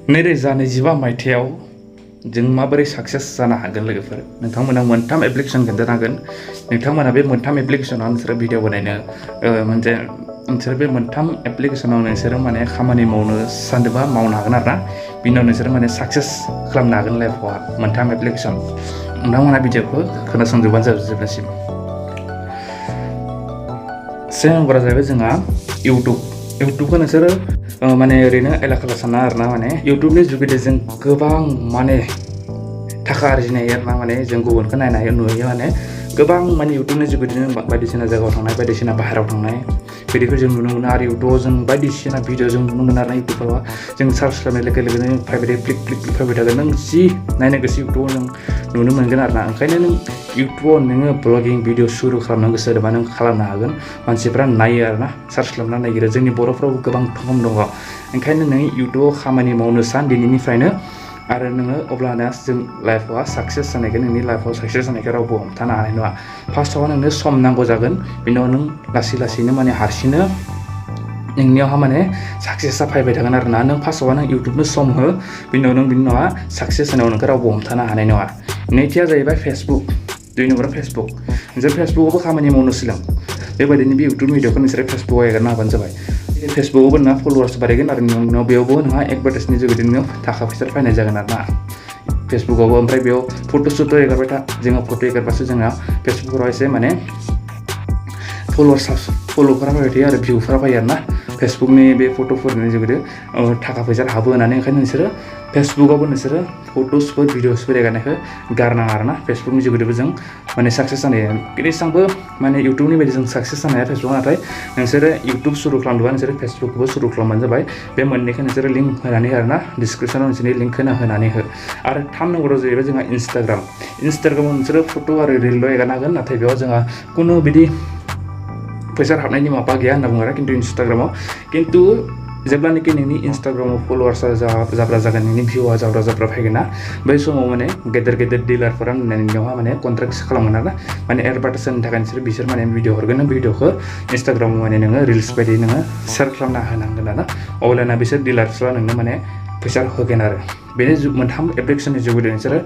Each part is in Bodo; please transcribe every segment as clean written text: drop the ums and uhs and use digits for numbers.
2025 मायथाइयाव जों माबोरै साक्सेस जानो हागोन लोगोफोर नोंथांमोना मोनथाम एप्लिकेशन खोन्थानांगोन नोंथांमोना बे मोनथाम एप्लिकेशनाव नोंसोर भिडिअ बानायनो मोनसे नोंसोर बे मोनथाम एप्लिकेशनाव नोंसोर माने खामानि मावनो सानदोंबा मावनो हागोन आरोना बिनि उनाव नोंसोर माने साक्सेस खालामनो हागोन लाइफआव मोनथाम एप्लिकेशन नोंथांमोना भिडिअखौ खोनासंजोबबानो जोबजासिम से नम्बरा जाहैबाय जोंहा इउटुबखौ नोंसोरो माने ओरैनो एलाखाला साना आरोना माने इउटुबनि जुगेदे जों गोबां माने थाखा आरजिनो हायो आरोना माने जों गुबुनखौ नायनो हायो नुयो माने गोबां माने इउटुबनि जुगेदे बायदिसिना जायगायाव थांनाय बायदिसिना बाहेरायाव थांनाय बिदिखौ जों नुनो मोनो आरो इउटुबाव जों बायदिसिना भिडिअ जों नुनो मोनो आरोना इउटुबाव जों सार्च खालामनाय लोगो लोगोनो फैबाय क्लिक फैबाय थागोन नों जि नायनो गोसो इउटुबाव जों नुनो मोनगोन आरोना ओंखायनो नों इउटुबाव नोङो ब्लगिं भिडिअ सुरु खालामनो गोसो जादोंबा नों खालामनो हागोन मानसिफ्रा नायो आरोना सार्च खालामना नागिरो जोंनि बर'फ्रावबो गोबां खम दङ ओंखायनो नों इउटुबाव खामानि मावनो सान दिनैनिफ्रायनो आरो नोङो अब्लाना जों लाइफआव साक्सेस जानायखौ नोंनि लाइफआव साक्सेस जानायखौ रावबो हमथानो हानाय नङा फार्स्टआव नोंनो सम नांगौ जागोन बिनि उनाव नों लासैनो माने हारसिंनो नोंनियावहा माने साक्सेसआ फैबाय थागोन आरोना नों फार्स्टआव नों इउटुबनो सम हो बिनि उनाव साक्सेस जानायाव नोंखौ रावबो हमथानो हानाय नङा नैथिया जाहैबाय फेसबुक 2 नम्बरा फेसबुक नोंसोर फेसबुकआवबो खामानि मावनो सोलों बेबायदिनो बे इउटुब भिडिअखौ नोंसोर फेसबुकआव एगारना होबानो जाबाय फेसबुकआवबो नोंहा फलोवार्स बारायगोन आरो नोंनाव बेयावबो नोंहा एडभार्टाइजनि जुगेदि नोङो थाखा फैसा फैनाय जागोन आरोना फेसबुकआवबो ओमफ्राय बेयाव फट' एगारबाय था जोङो फट' एगारबासो जोंहा फेसबुकफोराव एसे माने फल'फोरा फैबाय थायो आरो भिउफोरा फैयो आरोना फेसबुकनि बे फट'फोरनि जुगेदि थाखा फैसा हाबो होनानै ओंखायनो नोंसोरो फेसबुकआवबो नोंसोरो फट'सफोर भिडिअसफोर एगारनायखौ गारनाङा आरोना फेसबुकनि जुगेदिबो जों माने साक्सेस जानो हायो बेसेबांबो माने इउटुबनि बायदि जों साक्सेस जानो हाया फेसबुकआव नाथाय नोंसोरो इउटुब सुरु खालामदोंबा नोंसोरो फेसबुकखौबो सुरु खालामबानो जाबाय बे मोननैखौ नोंसोरो लिंक होनानै आरोना डिसक्रिपसनाव नोंसोरनि लिंक होनानै हो आरो 3 नम्बराव जाहैबाय जोंहा इन्सटाग्रामाव नोंसोरो फट' आरो रिलल' एगारनो हागोन नाथाय बेयाव जोंहा खुनु बिदि फैसा हाबनायनि माबा गैया होनना बुङो आरो खिन्थु इन्सटाग्रामाव खिन्थु जेब्लानाखि नोंनि इन्सटाग्रामाव फलोवार्सआ जाब्रा जागोन नोंनि भिउआ जाब्रा फैगोन ना बै समाव माने गेदेर डिलारफोरा नोंनियावहा माने कन्ट्रेक्ट खालामगोन आरो माने एडभार्टाइज होनो थाखाय बिसोर माने भिडिअ हरगोन नों भिडिअखौ इन्सटाग्रामाव माने नोङो रिल्स बायदि नोङो शेयार खालामना होनांगोन आरो अब्लाना बिसोर डिलार्सफ्रा नोंनो माने फैसा होगोन आरो बेनि मोनथाम एप्लिकेशननि जुगेदि नोंसोरो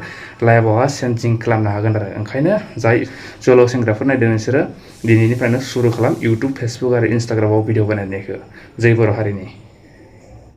लाइफआवहा चेन्जिं खालामनो हागोन आरो ओंखायनो जाय जल' सेंग्राफोर नायदों नोंसोरो दिनैनिफ्रायनो सुरु खालाम इउटुब फेसबुक आरो इन्सटाग्रामाव भिडिअ बानायनायखौ जै बर' हारिनि